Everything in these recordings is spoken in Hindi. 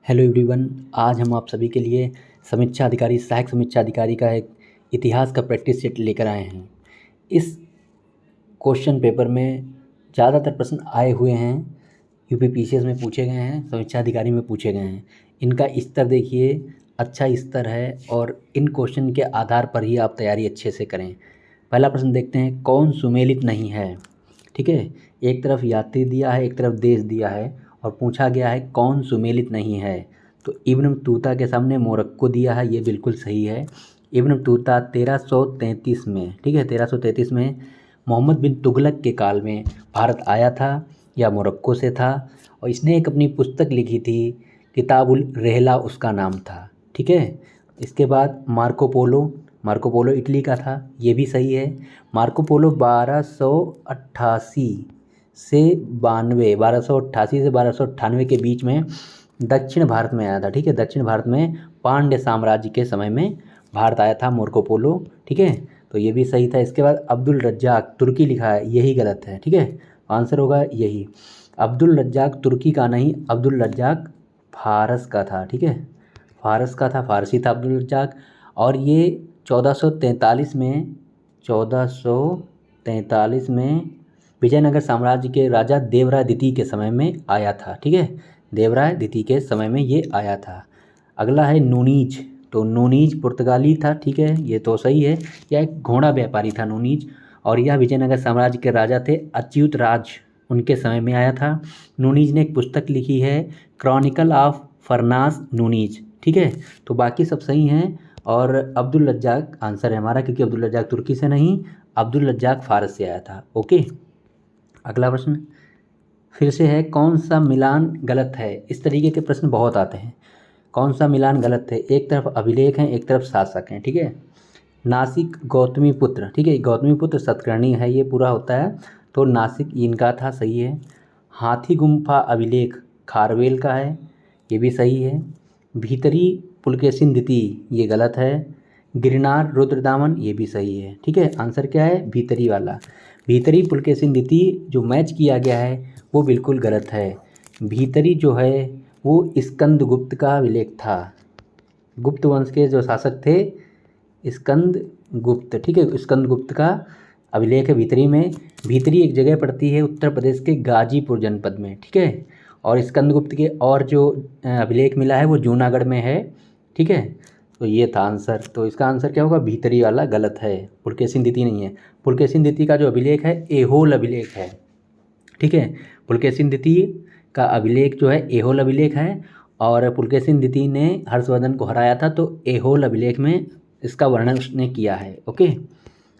Hello everyone. आज हम आप सभी के लिए समीक्षा अधिकारी सहायक समीक्षा अधिकारी का एक इतिहास का प्रैक्टिस सेट लेकर आए हैं। इस क्वेश्चन पेपर में ज़्यादातर प्रश्न आए हुए हैं, यूपीपीसीएस में पूछे गए हैं, समीक्षा अधिकारी में पूछे गए हैं। इनका स्तर देखिए, अच्छा स्तर है और इन क्वेश्चन के आधार पर ही आप तैयारी अच्छे से करें। पहला प्रश्न देखते हैं, कौन सुमेलित नहीं है। ठीक है, एक तरफ यात्री दिया है, एक तरफ देश दिया है और पूछा गया है कौन सुमेलित नहीं है। तो इब्न बतूता के सामने मोरक्को दिया है, ये बिल्कुल सही है। इब्न बतूता 1333 में, ठीक है, 1333 में मोहम्मद बिन तुगलक के काल में भारत आया था या मोरक्को से था और इसने एक अपनी पुस्तक लिखी थी, किताबुल रहला उसका नाम था। ठीक है, इसके बाद मार्को पोलो इटली का था, ये भी सही है। मार्को पोलो 1288 से 1298 के बीच में दक्षिण भारत में आया था। ठीक है, दक्षिण भारत में पांड्य साम्राज्य के समय में भारत आया था मार्को पोलो। ठीक है, तो ये भी सही था। इसके बाद अब्दुल रज्जाक तुर्की लिखा है, यही गलत है। ठीक है, आंसर होगा यही, अब्दुल रज्जाक तुर्की का नहीं, अब्दुल रज्जाक फारस का था। ठीक है, फारस का था, फारसी था अब्दुल रज्जाक। और ये 1443 में विजयनगर साम्राज्य के राजा देवराय द्वितीय के समय में आया था। ठीक है, देवराय द्वितीय के समय में ये आया था। अगला है नूनीज, तो नूनीज पुर्तगाली था। ठीक है, ये तो सही है, यह एक घोड़ा व्यापारी था नूनीज और यह विजयनगर साम्राज्य के राजा थे अच्युत राज, उनके समय में आया था। नूनीज ने एक पुस्तक लिखी है, क्रॉनिकल ऑफ फरनास नूनीज। ठीक है, तो बाकी सब सही हैं और अब्दुल रज्जाक आंसर है हमारा, क्योंकि अब्दुल रज्जाक तुर्की से नहीं, अब्दुल रज्जाक फारस से आया था। ओके, अगला प्रश्न फिर से है, कौन सा मिलान गलत है। इस तरीके के प्रश्न बहुत आते हैं, कौन सा मिलान गलत है। एक तरफ अभिलेख हैं, एक तरफ शासक हैं। ठीक है, नासिक गौतमीपुत्र, ठीक है, गौतमीपुत्र सतकर्णी है, ये पूरा होता है, तो नासिक इनका था, सही है। हाथी गुम्फा अभिलेख खारवेल का है, ये भी सही है। भीतरी पुलकेशिन द्वितीय, ये गलत है। गिरनार रुद्रदामन, ये भी सही है। ठीक है, आंसर क्या है, भीतरी वाला। भीतरी पुलकेशिन द्वितीय जो मैच किया गया है वो बिल्कुल गलत है। भीतरी जो है वो स्कंदगुप्त का अभिलेख था, गुप्त वंश के जो शासक थे स्कंदगुप्त। ठीक है, स्कंदगुप्त का अभिलेख है भीतरी में। भीतरी एक जगह पड़ती है उत्तर प्रदेश के गाजीपुर जनपद में। ठीक है, और स्कंदगुप्त के और जो अभिलेख मिला है वो जूनागढ़ में है। ठीक है, तो ये था आंसर। तो इसका आंसर क्या होगा, भीतरी वाला गलत है, पुलकेशिन द्वितीय नहीं है। पुलकेशिन द्वितीय का जो अभिलेख है एहोल अभिलेख है। ठीक है, पुलकेशिन द्वितीय का अभिलेख जो है एहोल अभिलेख है और पुलकेशिन द्वितीय ने हर्षवर्धन को हराया था, तो एहोल अभिलेख में इसका वर्णन उसने किया है। ओके,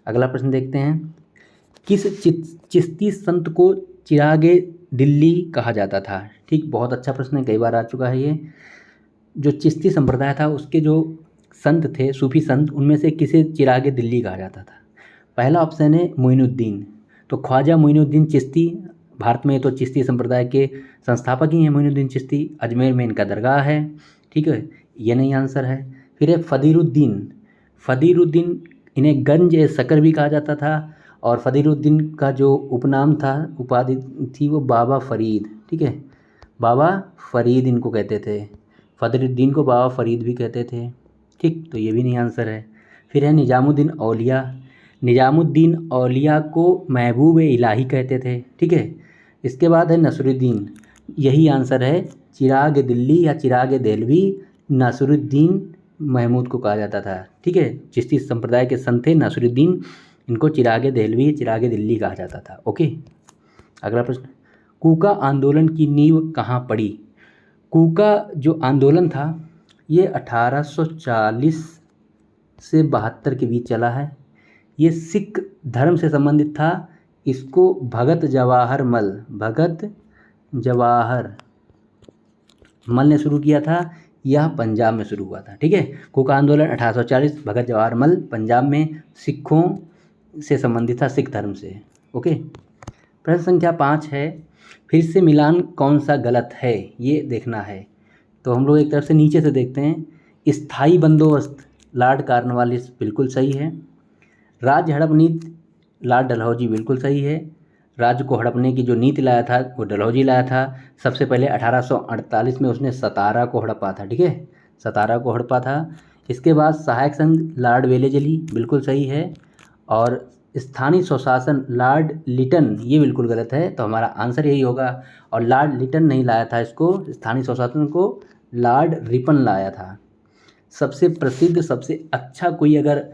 अगला प्रश्न देखते हैं, किस चिश्ती संत को चिरागे दिल्ली कहा जाता था। ठीक, बहुत अच्छा प्रश्न है, कई बार आ चुका है ये। जो चिश्ती संप्रदाय था उसके जो संत थे, सूफी संत, उनमें से किसे चिरागे दिल्ली कहा जाता था। पहला ऑप्शन है मोइनुद्दीन, तो ख्वाजा मोइनुद्दीन चिश्ती, भारत में तो चिश्ती संप्रदाय के संस्थापक ही हैं मोइनुद्दीन चिश्ती, अजमेर में इनका दरगाह है। ठीक है, ये नहीं आंसर है। फिर है फदीरुद्दीन, फदीरुद्दीन इन्हें गंज ए शकर भी कहा जाता था और फदीरुद्दीन का जो उपनाम था, उपाधि थी, वो बाबा फरीद। ठीक है, बाबा फरीद इनको कहते थे, फदरुद्दीन को बाबा फरीद भी कहते थे। ठीक, तो ये भी नहीं आंसर है। फिर है निज़ामुद्दीन औलिया, निज़ामुद्दीन औलिया को महबूब इलाही कहते थे। ठीक है, इसके बाद है नसरुद्दीन, यही आंसर है, चिराग दिल्ली या चिराग देहलवी नसरुद्दीन महमूद को कहा जाता था। ठीक है, चिश्ती संप्रदाय के संत थे नसरुद्दीन, इनको चिराग देहलवी चिराग दिल्ली कहा जाता था। ओके, अगला प्रश्न, कूका आंदोलन की नींव कहाँ पड़ी। कूका जो आंदोलन था ये 1840 से 72 के बीच चला है। ये सिख धर्म से संबंधित था। इसको भगत जवाहर मल ने शुरू किया था, यह पंजाब में शुरू हुआ था। ठीक है, कूका आंदोलन 1840, भगत जवाहर मल, पंजाब में, सिखों से संबंधित था, सिख धर्म से। ओके, प्रश्न संख्या 5 है, फिर से मिलान कौन सा गलत है, ये देखना है। तो हम लोग एक तरफ से नीचे से देखते हैं। स्थायी बंदोबस्त लॉर्ड कॉर्नवालिस बिल्कुल सही है। राज्य हड़प नीति लॉर्ड डलहौजी बिल्कुल सही है। राज्य को हड़पने की जो नीति लाया था वो डलहौजी लाया था। सबसे पहले 1848 में उसने सतारा को हड़पा था, ठीक है, सतारा को हड़पा था। इसके बाद सहायक संघ लॉर्ड वेलेजली, बिल्कुल सही है। और स्थानीय स्वशासन लॉर्ड लिटन, ये बिल्कुल गलत है, तो हमारा आंसर यही होगा। और लॉर्ड लिटन नहीं लाया था इसको, स्थानीय स्वशासन को लॉर्ड रिपन लाया था। सबसे प्रसिद्ध, सबसे अच्छा कोई अगर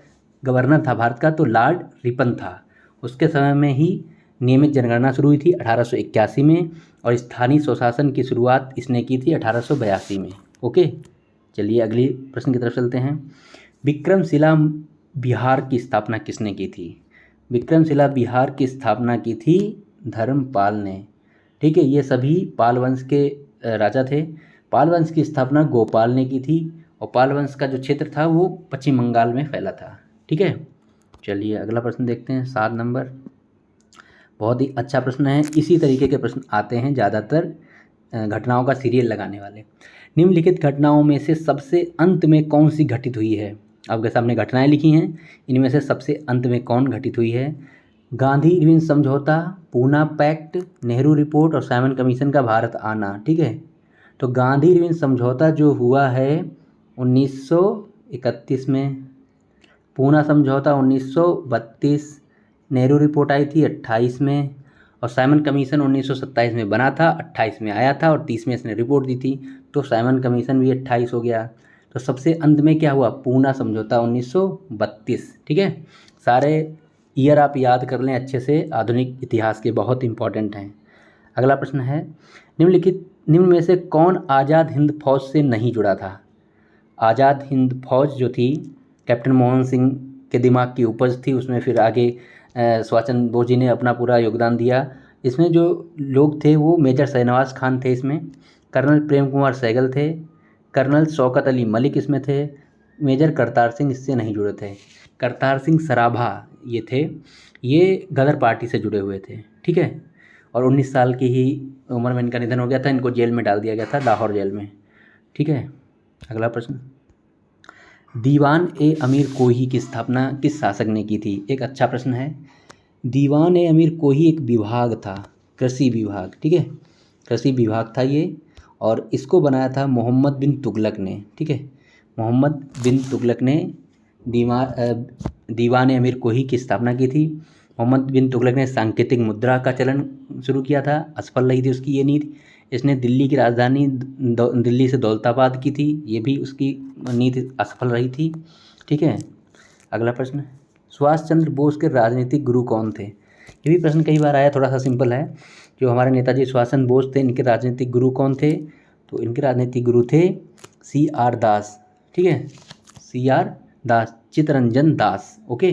गवर्नर था भारत का तो लॉर्ड रिपन था। उसके समय में ही नियमित जनगणना शुरू हुई थी 1881 में, और स्थानीय स्वशासन की शुरुआत इसने की थी 1882 में। ओके, चलिए अगली प्रश्न की तरफ चलते हैं। विक्रमशिला बिहार की स्थापना किसने की थी? विक्रमशिला बिहार की स्थापना की थी धर्मपाल ने, ठीक है। ये सभी पाल वंश के राजा थे। पाल वंश की स्थापना गोपाल ने की थी, और पाल वंश का जो क्षेत्र था वो पश्चिम बंगाल में फैला था, ठीक है। चलिए अगला प्रश्न देखते हैं, 7 नंबर। बहुत ही अच्छा प्रश्न है। इसी तरीके के प्रश्न आते हैं ज़्यादातर घटनाओं का सीरियल लगाने वाले। निम्नलिखित घटनाओं में से सबसे अंत में कौन सी घटित हुई है? आपके सामने घटनाएं लिखी हैं, इनमें से सबसे अंत में कौन घटित हुई है? गांधी इरविन समझौता, पूना पैक्ट, नेहरू रिपोर्ट और साइमन कमीशन का भारत आना, ठीक है। तो गांधी इरविन समझौता जो हुआ है 1931 में, पूना समझौता 1932, नेहरू रिपोर्ट आई थी 28 में, और साइमन कमीशन 1927 में बना था, 28 में आया था, और 30 में इसने रिपोर्ट दी थी, तो साइमन कमीशन भी 28 हो गया। तो सबसे अंत में क्या हुआ? पूना समझौता 1932, ठीक है। सारे ईयर आप याद कर लें अच्छे से, आधुनिक इतिहास के बहुत इंपॉर्टेंट हैं। अगला प्रश्न है, निम्न में से कौन आज़ाद हिंद फौज से नहीं जुड़ा था? आज़ाद हिंद फौज जो थी कैप्टन मोहन सिंह के दिमाग की उपज थी, उसमें फिर आगे सुभाष चंद्र बोस जी ने अपना पूरा योगदान दिया। इसमें जो लोग थे वो मेजर शहनवाज खान थे, इसमें कर्नल प्रेम कुमार सहगल थे, कर्नल शौकत अली मलिक इसमें थे, मेजर करतार सिंह इससे नहीं जुड़े थे। करतार सिंह सराभा ये थे, ये गदर पार्टी से जुड़े हुए थे, ठीक है। और 19 साल की ही उम्र में इनका निधन हो गया था, इनको जेल में डाल दिया गया था, लाहौर जेल में, ठीक है। अगला प्रश्न, दीवान ए अमीर कोही की स्थापना किस शासक ने की थी? एक अच्छा प्रश्न है। दीवान ए अमीर कोही एक विभाग था, कृषि विभाग, ठीक है, कृषि विभाग था ये, और इसको बनाया था मोहम्मद बिन तुगलक ने, ठीक है। मोहम्मद बिन तुगलक ने दीवान ए अमीर कोही की स्थापना की थी। मोहम्मद बिन तुगलक ने सांकेतिक मुद्रा का चलन शुरू किया था, असफल रही थी उसकी ये नीति। इसने दिल्ली की राजधानी दिल्ली से दौलताबाद की थी, ये भी उसकी नीति असफल रही थी, ठीक है। अगला प्रश्न, सुभाष चंद्र बोस के राजनीतिक गुरु कौन थे? ये भी प्रश्न कई बार आया, थोड़ा सा सिंपल है। जो हमारे नेताजी सुभाष चंद्र बोस थे, इनके राजनीतिक गुरु कौन थे? तो इनके राजनीतिक गुरु थे CR दास, ठीक है, CR दास, चित्तरंजन दास, ओके,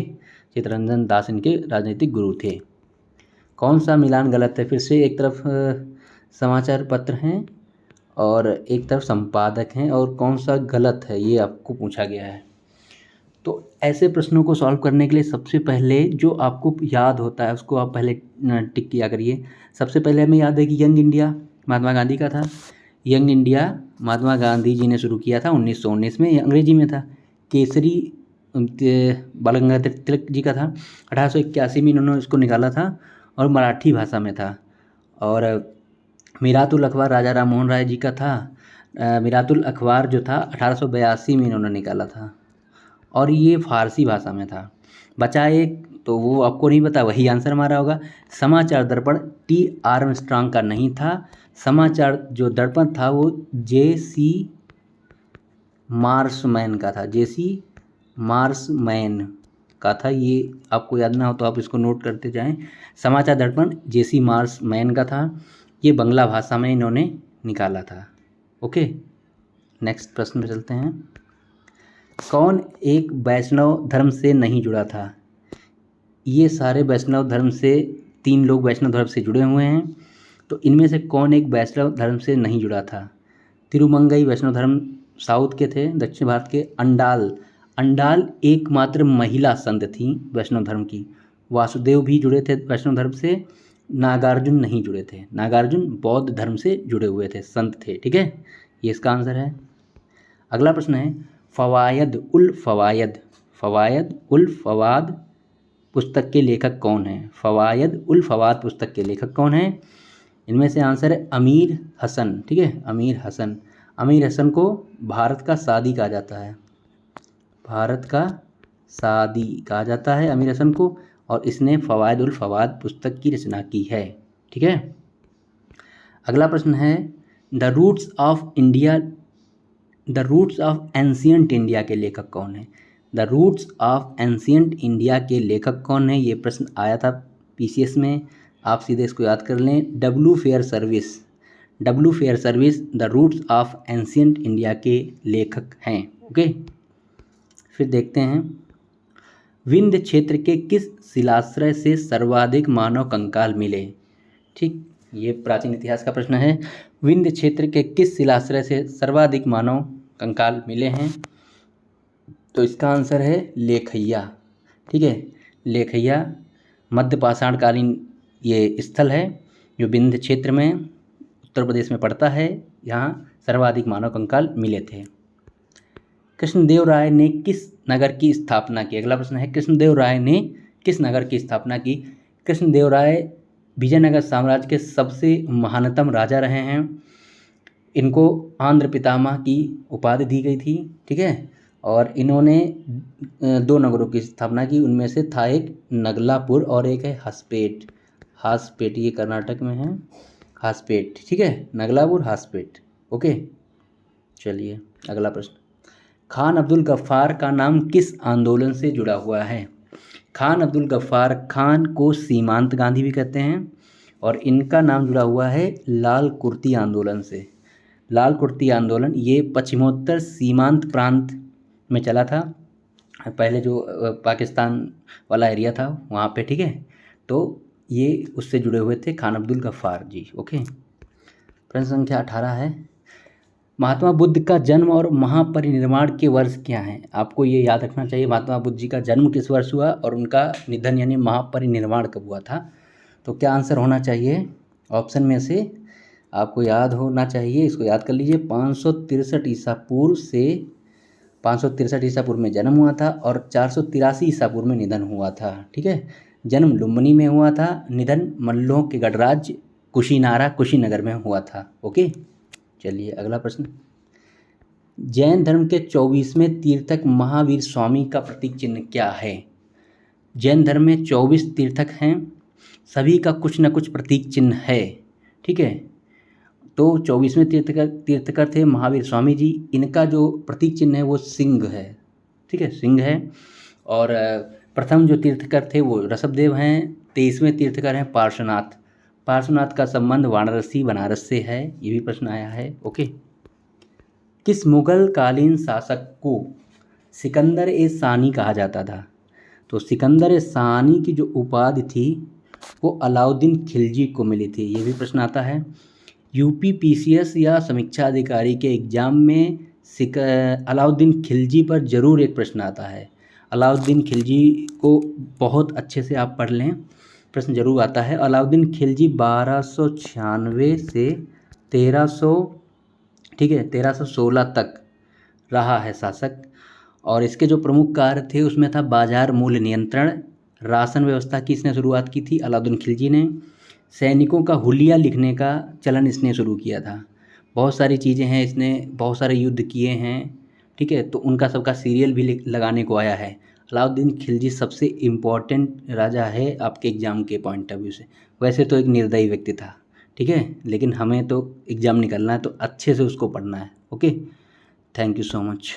चित्तरंजन दास इनके राजनीतिक गुरु थे। कौन सा मिलान गलत है? फिर से एक तरफ समाचार पत्र हैं और एक तरफ संपादक हैं, और कौन सा गलत है ये आपको पूछा गया है। तो ऐसे प्रश्नों को सॉल्व करने के लिए सबसे पहले जो आपको याद होता है उसको आप पहले टिक किया करिए। सबसे पहले हमें याद है कि यंग इंडिया महात्मा गांधी का था। यंग इंडिया महात्मा गांधी जी ने शुरू किया था 1919 में, ये अंग्रेजी में था। केसरी बाल गंगाधर तिलक जी का था, 1881 में इन्होंने इसको निकाला था, और मराठी भाषा में था। और मीरातुल अखबार राजा राम मोहन राय जी का था। मीरातुल अखबार जो था 1882 में इन्होंने निकाला था, और ये फारसी भाषा में था। बचा एक, तो वो आपको नहीं पता, वही आंसर हमारा होगा। समाचार दर्पण T आर्मस्ट्रांग का नहीं था। समाचार जो दर्पण था वो JC मार्समैन का था, JC मार्समैन का था। ये आपको याद ना हो तो आप इसको नोट करते जाएं। समाचार दर्पण JC मार्समैन का था, ये बंगला भाषा में इन्होंने निकाला था, ओके। नेक्स्ट प्रश्न पे चलते हैं। कौन एक वैष्णव धर्म से नहीं जुड़ा था? ये सारे वैष्णव धर्म से, 3 लोग वैष्णव धर्म से जुड़े हुए हैं, तो इनमें से कौन एक वैष्णव धर्म से नहीं जुड़ा था? तिरुमंगई वैष्णव धर्म साउथ के थे, दक्षिण भारत के। अंडाल एकमात्र महिला संत थी वैष्णव धर्म की। वासुदेव भी जुड़े थे वैष्णव धर्म से, नागार्जुन नहीं जुड़े थे। नागार्जुन बौद्ध धर्म से जुड़े हुए थे, संत थे, ठीक है, ये इसका आंसर है। अगला प्रश्न है, फवायद उल फवाद पुस्तक के लेखक कौन हैं? फ़वायद उल फ़वाद पुस्तक के लेखक कौन हैं? इनमें से आंसर है अमीर हसन। ठीक है, अमीर हसन। अमीर हसन को भारत का सादी कहा जाता है, भारत का सादी कहा जाता है अमीर हसन को, और इसने फ़वायद उल फ़वाद पुस्तक की रचना की है। ठीक है, अगला प्रश्न है the roots of India, the roots of ancient India के लेखक कौन है? The roots of ancient India के लेखक कौन है? ये प्रश्न आया था पीसीएस में, आप सीधे इसको याद कर लें। W Fairservis, W Fairservis the roots of ancient India के लेखक हैं। ओके, फिर देखते हैं विंध्य क्षेत्र के किस शिलाश्रय से सर्वाधिक मानव कंकाल मिले? ठीक, ये प्राचीन इतिहास का प्रश्न है। विंध्य क्षेत्र के किस शिलाश्रय से सर्वाधिक मानव कंकाल मिले हैं? तो इसका आंसर है लेखैया। ठीक है, लेखैया मध्य पाषाणकालीन ये स्थल है जो विंध्य क्षेत्र में उत्तर प्रदेश में पड़ता है, यहाँ सर्वाधिक मानव कंकाल मिले थे। कृष्णदेव राय ने किस नगर की स्थापना की? अगला प्रश्न है कृष्णदेव राय ने किस नगर की स्थापना की? कृष्णदेव राय विजयनगर साम्राज्य के सबसे महानतम राजा रहे हैं। इनको आंध्र पितामह की उपाधि दी गई थी। ठीक है, और इन्होंने 2 नगरों की स्थापना की, उनमें से था एक नगलापुर और एक है हसपेट। हासपेट ये कर्नाटक में है, हासपेट। ठीक है, नगलापुर हासपेट। ओके, चलिए अगला प्रश्न, खान अब्दुल गफ्फार का नाम किस आंदोलन से जुड़ा हुआ है? खान अब्दुल गफ्फार, खान को सीमांत गांधी भी कहते हैं, और इनका नाम जुड़ा हुआ है लाल कुर्ती आंदोलन से। लाल कुर्ती आंदोलन ये पश्चिमोत्तर सीमांत प्रांत में चला था, पहले जो पाकिस्तान वाला एरिया था वहाँ पे। ठीक है, तो ये उससे जुड़े हुए थे खान अब्दुल गफ्फार जी। ओके, प्रश्न संख्या 18 है महात्मा बुद्ध का जन्म और महापरिनिर्वाण के वर्ष क्या हैं? आपको ये याद रखना चाहिए महात्मा बुद्ध जी का जन्म किस वर्ष हुआ और उनका निधन यानी महापरिनिर्वाण कब हुआ था। तो क्या आंसर होना चाहिए? ऑप्शन में से आपको याद होना चाहिए, इसको याद कर लीजिए। 563 ईसा पूर्व से 563 ईसा पूर्व में जन्म हुआ था और 483 ईसा पूर्व में निधन हुआ था। ठीक है, जन्म लुम्बिनी में हुआ था, निधन मल्लों के गणराज्य कुशीनारा कुशीनगर में हुआ था। ओके, चलिए अगला प्रश्न, जैन धर्म के 24वें तीर्थक महावीर स्वामी का प्रतीक चिन्ह क्या है? जैन धर्म में 24 तीर्थक हैं, सभी का कुछ न कुछ प्रतीक चिन्ह है। ठीक है, तो 24वें तीर्थकर थे महावीर स्वामी जी, इनका जो प्रतीक चिन्ह है वो सिंह है। ठीक है, सिंह है। और प्रथम जो तीर्थकर थे वो ऋषभदेव हैं। 23वें तीर्थकर हैं पार्श्वनाथ। पार्श्वनाथ का संबंध वाराणसी बनारस से है, ये भी प्रश्न आया है। ओके, किस मुगल कालीन शासक को सिकंदर ए सानी कहा जाता था? तो सिकंदर ए सानी की जो उपाधि थी वो अलाउद्दीन खिलजी को मिली थी, ये भी प्रश्न आता है। यूपी पीसीएस या समीक्षा अधिकारी के एग्जाम में अलाउद्दीन खिलजी पर ज़रूर एक प्रश्न आता है। अलाउद्दीन खिलजी को बहुत अच्छे से आप पढ़ लें, प्रश्न जरूर आता है। अलाउद्दीन खिलजी 1296 से 1300 ठीक है 1316 तक रहा है शासक, और इसके जो प्रमुख कार्य थे उसमें था बाजार मूल्य नियंत्रण, राशन व्यवस्था की इसने शुरुआत की थी अलाउद्दीन खिलजी ने, सैनिकों का हुलिया लिखने का चलन इसने शुरू किया था। बहुत सारी चीज़ें हैं, इसने बहुत सारे युद्ध किए हैं। ठीक है, तो उनका सबका सीरियल भी लगाने को आया है। अलाउद्दीन खिलजी सबसे इम्पॉर्टेंट राजा है आपके एग्ज़ाम के पॉइंट ऑफ व्यू से। वैसे तो एक निर्दयी व्यक्ति था, ठीक है, लेकिन हमें तो एग्ज़ाम निकलना है तो अच्छे से उसको पढ़ना है। Okay, thank you so much.